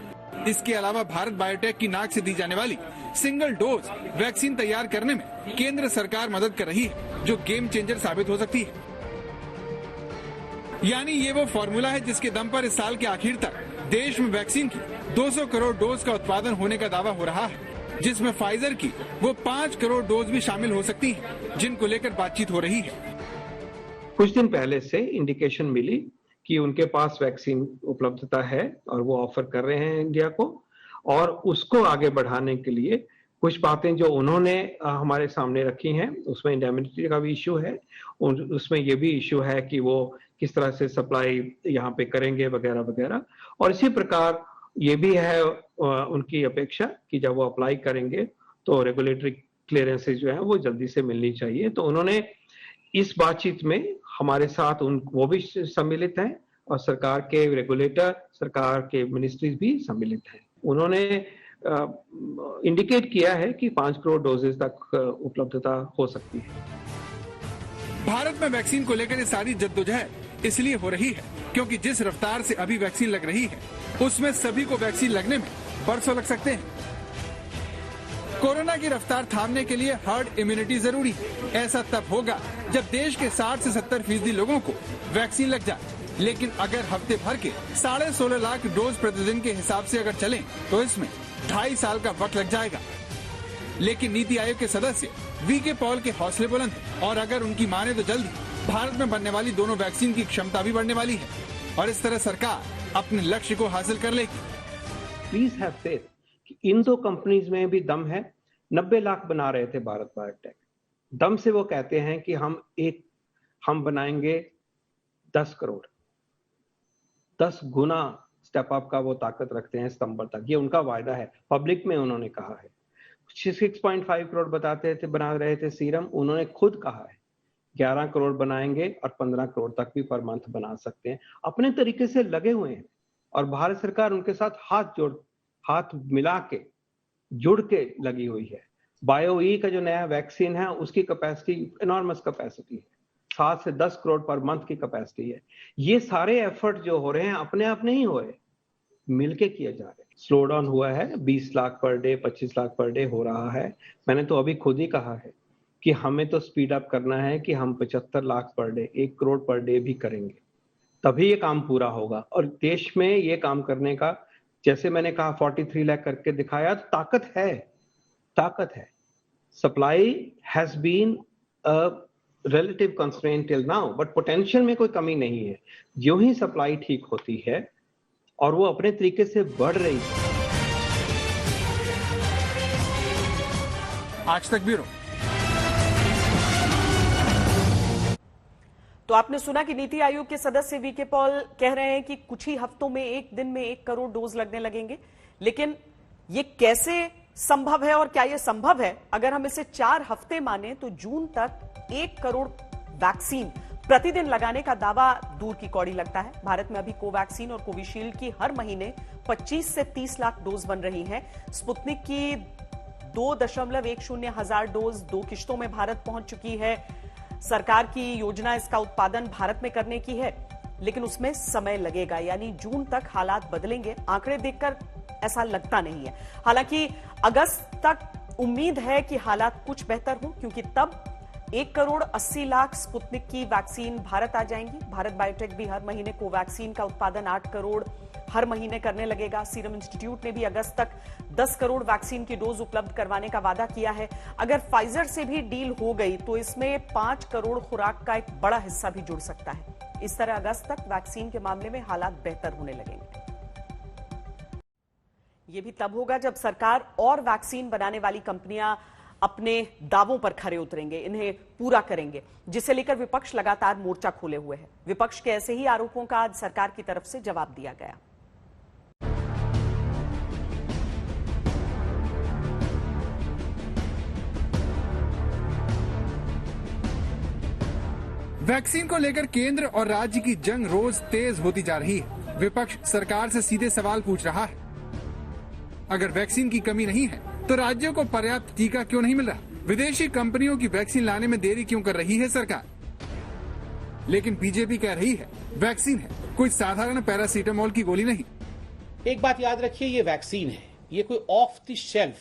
R: इसके अलावा भारत बायोटेक की नाक से दी जाने वाली सिंगल डोज वैक्सीन तैयार करने में केंद्र सरकार मदद कर रही है, जो गेम चेंजर साबित हो सकती है। यानी ये वो फॉर्मूला है जिसके दम पर इस साल के आखिर तक देश में वैक्सीन की 200 करोड़ डोज का उत्पादन होने का दावा हो रहा है, जिसमें फाइजर की वो 5 करोड़ डोज भी शामिल हो सकती हैं, जिनको लेकर बातचीत हो रही है।
S: कुछ दिन पहले से इंडिकेशन मिली कि उनके पास वैक्सीन उपलब्धता है और वो ऑफर कर रहे हैं इंडिया को, और उसको आगे बढ़ाने के लिए कुछ बातें जो उन्होंने हमारे सामने रखी हैं, उसमें इंडेमिनिटी का भी इश्यू है, उसमें ये भी इश्यू है कि वो किस तरह से सप्लाई यहाँ पे करेंगे वगैरह वगैरह। और इसी प्रकार ये भी है उनकी अपेक्षा कि जब वो अप्लाई करेंगे तो रेगुलेटरी क्लियरेंसेज जो है वो जल्दी से मिलनी चाहिए। तो उन्होंने इस बातचीत में हमारे साथ वो भी सम्मिलित हैं और सरकार के रेगुलेटर, सरकार के मिनिस्ट्रीज भी सम्मिलित हैं। उन्होंने इंडिकेट किया है कि 5 करोड़ डोजेस तक उपलब्धता हो सकती है।
R: भारत में वैक्सीन को लेकर ये सारी जद्दोजहद इसलिए हो रही है क्योंकि जिस रफ्तार से अभी वैक्सीन लग रही है, उसमें सभी को वैक्सीन लगने में बरसों लग सकते हैं। कोरोना की रफ्तार थामने के लिए हर्ड इम्यूनिटी जरूरी है। ऐसा तब होगा जब देश के 60 से 70% लोगों को वैक्सीन लग जाए। लेकिन अगर हफ्ते भर के 16.5 लाख डोज प्रतिदिन के हिसाब से अगर चलें, तो इसमें 2.5 साल का वक्त लग जाएगा। लेकिन नीति आयोग के सदस्य वीके पॉल के हौसले बुलंद हैं और अगर उनकी माने तो जल्दी भारत में बनने वाली दोनों वैक्सीन की क्षमता भी बढ़ने वाली है और इस तरह सरकार अपने लक्ष्य को हासिल कर लेगी।
S: प्लीज हैव फेथ कि इन 2 कंपनीज में भी दम है। 90 लाख बना रहे थे भारत बायोटेक, दम से वो कहते हैं कि हम बनाएंगे 10 करोड़, 10 गुना स्टेप अप का वो ताकत रखते हैं सितंबर तक। ये उनका वायदा है, पब्लिक में उन्होंने कहा है। 6.5 करोड़ बना रहे थे सीरम, उन्होंने खुद कहा है 11 करोड़ बनाएंगे और 15 करोड़ तक भी पर मंथ बना सकते हैं। अपने तरीके से लगे हुए हैं और भारत सरकार उनके साथ हाथ मिला के जुड़ के लगी हुई है। बायोई का जो नया वैक्सीन है उसकी कैपेसिटी इनॉर्मस कैपेसिटी है, 7 से 10 करोड़ पर मंथ की कैपेसिटी है। ये सारे एफर्ट जो हो रहे हैं अपने आप नहीं हो रहे, मिलके किए जा रहे हैं। स्लो डाउन हुआ है, 20 lakh per day 25 lakh per day हो रहा है। मैंने तो अभी खुद ही कहा है कि हमें तो स्पीड अप करना है कि हम 75 lakh per day 1 crore per day भी करेंगे, तभी ये काम पूरा होगा। और देश में ये काम करने का, जैसे मैंने कहा 43 लाख करके दिखाया, तो ताकत है। Supply has been a relative constraint till now, but potential में कोई कमी नहीं है। जो ही सप्लाई ठीक होती है और वो अपने तरीके से बढ़ रही है।
R: आज तक ब्यूरो।
A: तो आपने सुना कि नीति आयोग के सदस्य वीके पॉल कह रहे हैं कि कुछ ही हफ्तों में, एक दिन में 1 करोड़ डोज लगने लगेंगे। लेकिन ये कैसे संभव है और क्या ये संभव है? अगर हम इसे 4 हफ्ते माने तो जून तक 1 करोड़ वैक्सीन प्रतिदिन लगाने का दावा दूर की कौड़ी लगता है। भारत में अभी कोवैक्सीन और कोविशील्ड की हर महीने 25 से 30 लाख डोज बन रही हैं। स्पुतनिक की 2.10 हजार डोज 2 किश्तों में भारत पहुंच चुकी है। सरकार की योजना इसका उत्पादन भारत में करने की है, लेकिन उसमें समय लगेगा, यानी जून तक हालात बदलेंगे। आंकड़े देखकर ऐसा लगता नहीं है। हालांकि अगस्त तक उम्मीद है कि हालात कुछ बेहतर हो, क्योंकि तब 1 करोड़ 80 लाख स्पुतनिक की वैक्सीन भारत आ जाएंगी। भारत बायोटेक भी हर महीने कोवैक्सीन का उत्पादन 8 करोड़ हर महीने करने लगेगा। सीरम इंस्टीट्यूट ने भी अगस्त तक 10 करोड़ वैक्सीन की डोज उपलब्ध करवाने का वादा किया है। अगर फाइजर से भी डील हो गई तो इसमें 5 करोड़ खुराक का एक बड़ा हिस्सा भी जुड़ सकता है। इस तरह अगस्त तक वैक्सीन के मामले में हालात बेहतर होने लगेंगे। यह भी तब होगा जब सरकार और वैक्सीन बनाने वाली कंपनियां अपने दावों पर खरे उतरेंगे, इन्हें पूरा करेंगे, जिसे लेकर विपक्ष लगातार मोर्चा खोले हुए है। विपक्ष के ऐसे ही आरोपों का आज सरकार की तरफ से जवाब दिया गया।
R: वैक्सीन को लेकर केंद्र और राज्य की जंग रोज तेज होती जा रही है। विपक्ष सरकार से सीधे सवाल पूछ रहा है, अगर वैक्सीन की कमी नहीं है तो राज्यों को पर्याप्त टीका क्यों नहीं मिल रहा? विदेशी कंपनियों की वैक्सीन लाने में देरी क्यों कर रही है सरकार? लेकिन बीजेपी कह रही है वैक्सीन है, कोई साधारण पैरासीटामोल की गोली नहीं।
C: एक बात याद रखिए, ये वैक्सीन है, ये कोई ऑफ द शेल्फ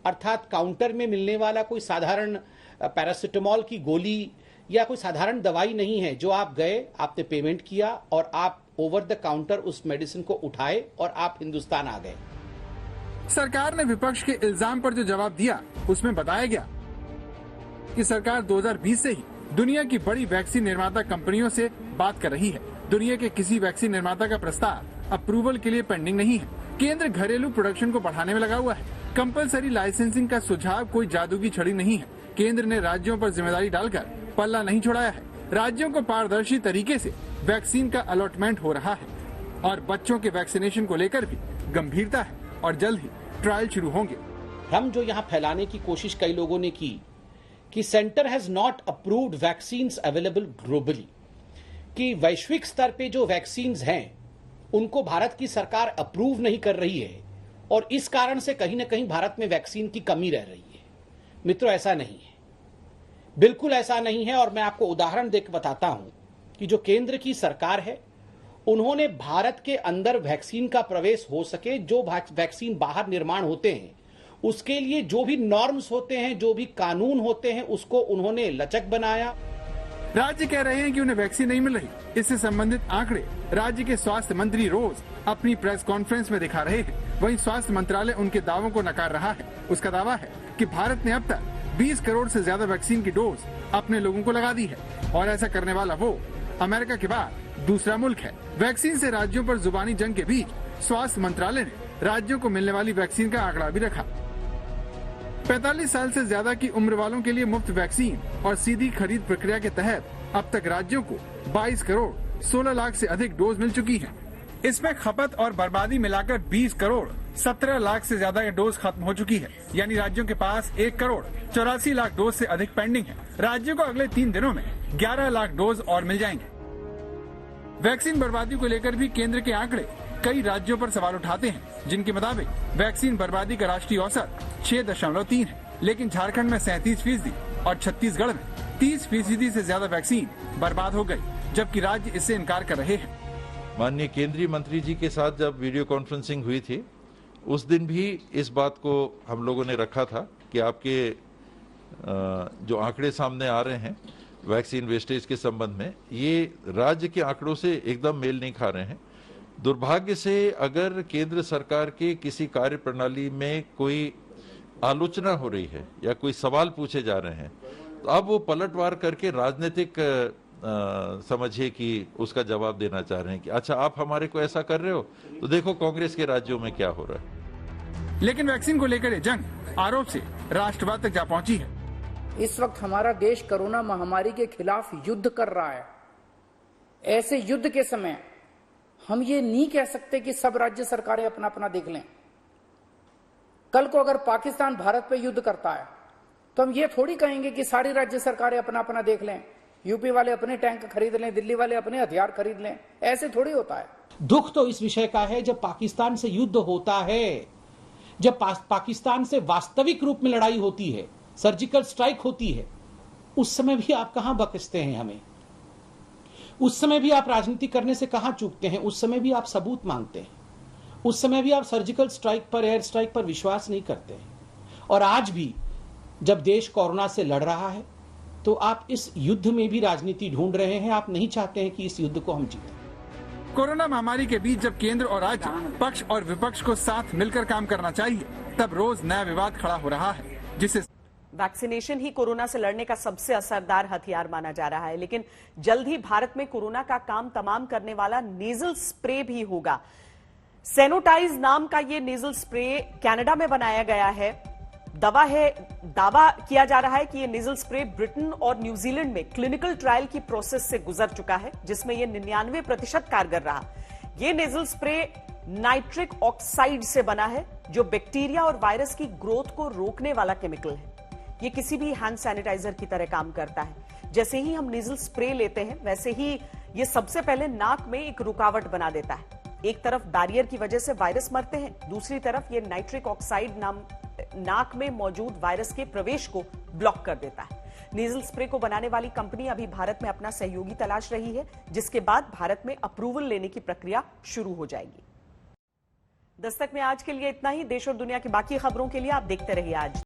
C: अर्थात काउंटर में मिलने वाला कोई साधारण पैरासीटामोल की गोली या कोई साधारण दवाई नहीं है जो आप गए, आपने पेमेंट किया और आप ओवर द काउंटर उस मेडिसिन को उठाए और आप हिंदुस्तान आ गए।
R: सरकार ने विपक्ष के इल्जाम पर जो जवाब दिया उसमें बताया गया कि सरकार 2020 से ही दुनिया की बड़ी वैक्सीन निर्माता कंपनियों से बात कर रही है। दुनिया के किसी वैक्सीन निर्माता का प्रस्ताव अप्रूवल के लिए पेंडिंग नहीं है। केंद्र घरेलू प्रोडक्शन को बढ़ाने में लगा हुआ है। कंपलसरी लाइसेंसिंग का सुझाव कोई जादू की छड़ी नहीं है। केंद्र ने राज्यों पर जिम्मेदारी डालकर पल्ला नहीं छोड़ाया है। राज्यों को पारदर्शी तरीके से वैक्सीन का अलॉटमेंट हो रहा है और बच्चों के वैक्सीनेशन को लेकर भी गंभीरता है और जल्द ही ट्रायल शुरू होंगे।
C: हम जो यहाँ फैलाने की कोशिश कई लोगों ने की कि centre has not approved vaccines available globally, कि वैश्विक स्तर पे जो वैक्सीन्स हैं उनको भारत की सरकार अप्रूव नहीं कर रही है और इस कारण से कहीं ना कहीं भारत में वैक्सीन की कमी रह रही है। मित्रों, ऐसा नहीं है, बिल्कुल ऐसा नहीं है। और मैं आपको उदाहरण देकर बताता हूं कि जो केंद्र की सरकार है उन्होंने भारत के अंदर वैक्सीन का प्रवेश हो सके, जो वैक्सीन बाहर निर्माण होते हैं उसके लिए जो भी नॉर्म्स होते हैं, जो भी कानून होते हैं, उसको उन्होंने लचक बनाया।
R: राज्य कह रहे हैं कि उन्हें वैक्सीन नहीं मिल रही। इससे संबंधित आंकड़े राज्य के स्वास्थ्य मंत्री रोज अपनी प्रेस कॉन्फ्रेंस में दिखा रहे हैं। वहीं स्वास्थ्य मंत्रालय उनके दावों को नकार रहा है। उसका दावा है कि भारत ने अब तक 20 करोड़ से ज्यादा वैक्सीन की डोज अपने लोगों को लगा दी है और ऐसा करने वाला वो अमेरिका के बाद दूसरा मुल्क है। वैक्सीन से राज्यों पर जुबानी जंग के बीच स्वास्थ्य मंत्रालय ने राज्यों को मिलने वाली वैक्सीन का आंकड़ा भी रखा। 45 साल से ज्यादा की उम्र वालों के लिए मुफ्त वैक्सीन और सीधी खरीद प्रक्रिया के तहत अब तक राज्यों को 22 करोड़ 16 लाख से अधिक डोज मिल चुकी हैं। इसमें खपत और बर्बादी मिलाकर 20 करोड़ 17 लाख से ज्यादा डोज खत्म हो चुकी है। यानी राज्यों के पास 1 करोड़ 84 लाख डोज से अधिक पेंडिंग है। राज्यों को अगले 3 दिनों में 11 लाख डोज और मिल जाएंगे। वैक्सीन बर्बादी को लेकर भी केंद्र के आंकड़े कई राज्यों पर सवाल उठाते हैं, जिनके मुताबिक वैक्सीन बर्बादी का राष्ट्रीय औसत 6.3 है। लेकिन झारखंड में 37% और छत्तीसगढ़ में 30% से ज्यादा वैक्सीन बर्बाद हो गई, जबकि राज्य इससे इनकार कर रहे हैं।
F: माननीय केंद्रीय मंत्री जी के साथ जब वीडियो कॉन्फ्रेंसिंग हुई थी, उस दिन भी इस बात को हम लोगों ने रखा था कि आपके जो आंकड़े सामने आ रहे हैं वैक्सीन वेस्टेज के संबंध में, ये राज्य के आंकड़ों से एकदम मेल नहीं खा रहे हैं। दुर्भाग्य से अगर केंद्र सरकार के किसी कार्य प्रणाली में कोई आलोचना हो रही है या कोई सवाल पूछे जा रहे हैं, तो अब वो पलटवार करके राजनीतिक समझिए कि उसका जवाब देना चाह रहे हैं कि अच्छा आप हमारे को ऐसा कर रहे हो, तो देखो कांग्रेस के राज्यों में क्या हो रहा है।
R: लेकिन वैक्सीन को लेकर ये जंग आरोप से राष्ट्रवाद तक जा पहुंची है।
G: इस वक्त हमारा देश कोरोना महामारी के खिलाफ युद्ध कर रहा है। ऐसे युद्ध के समय हम ये नहीं कह सकते कि सब राज्य सरकारें अपना अपना देख लें। कल को अगर पाकिस्तान भारत पे युद्ध करता है तो हम ये थोड़ी कहेंगे कि सारी राज्य सरकारें अपना अपना देख लें, यूपी वाले अपने टैंक खरीद लें, दिल्ली वाले अपने हथियार खरीद लें। ऐसे थोड़ी होता है।
C: दुख तो इस विषय का है जब पाकिस्तान से युद्ध होता है, जब पाकिस्तान से वास्तविक रूप में लड़ाई होती है, सर्जिकल स्ट्राइक होती है, उस समय भी आप कहां बकसते हैं हमें, उस समय भी आप राजनीति करने से कहां चूकते हैं, उस समय भी आप सबूत मांगते हैं, उस समय भी आप सर्जिकल स्ट्राइक पर, एयर स्ट्राइक पर विश्वास नहीं करते हैं। और आज भी जब देश कोरोना से लड़ रहा है तो आप इस युद्ध में भी राजनीति ढूंढ रहे हैं। आप नहीं चाहते हैं कि इस युद्ध को हम जीतें।
R: कोरोना महामारी के बीच जब केंद्र और राज्य पक्ष और विपक्ष को साथ मिलकर काम करना चाहिए, तब रोज नया विवाद खड़ा हो रहा है, जिससे
A: वैक्सीनेशन ही कोरोना से लड़ने का सबसे असरदार हथियार माना जा रहा है। लेकिन जल्द ही भारत में कोरोना का काम तमाम करने वाला नेजल स्प्रे भी होगा। सेनोटाइज नाम का ये नेजल स्प्रे कनाडा में बनाया गया है। दावा किया जा रहा है कि ये नेजल स्प्रे ब्रिटेन और न्यूजीलैंड में क्लिनिकल ट्रायल की प्रोसेस से गुजर चुका है, जिसमें ये 99% कारगर रहा। ये नेजल स्प्रे नाइट्रिक ऑक्साइड से बना है, जो बैक्टीरिया और वायरस की ग्रोथ को रोकने वाला केमिकल है। ये किसी भी हैंड सैनिटाइजर की तरह काम करता है। जैसे ही हम नेजल स्प्रे लेते हैं, वैसे ही ये सबसे पहले नाक में एक रुकावट बना देता है। एक तरफ बैरियर की वजह से वायरस मरते हैं, दूसरी तरफ ये नाइट्रिक ऑक्साइड नाक में मौजूद वायरस के प्रवेश को ब्लॉक कर देता है। नेजल स्प्रे को बनाने वाली कंपनी अभी भारत में अपना सहयोगी तलाश रही है, जिसके बाद भारत में अप्रूवल लेने की प्रक्रिया शुरू हो जाएगी। दस्तक में आज के लिए इतना ही। देश और दुनिया की बाकी खबरों के लिए आप देखते रहिए आज।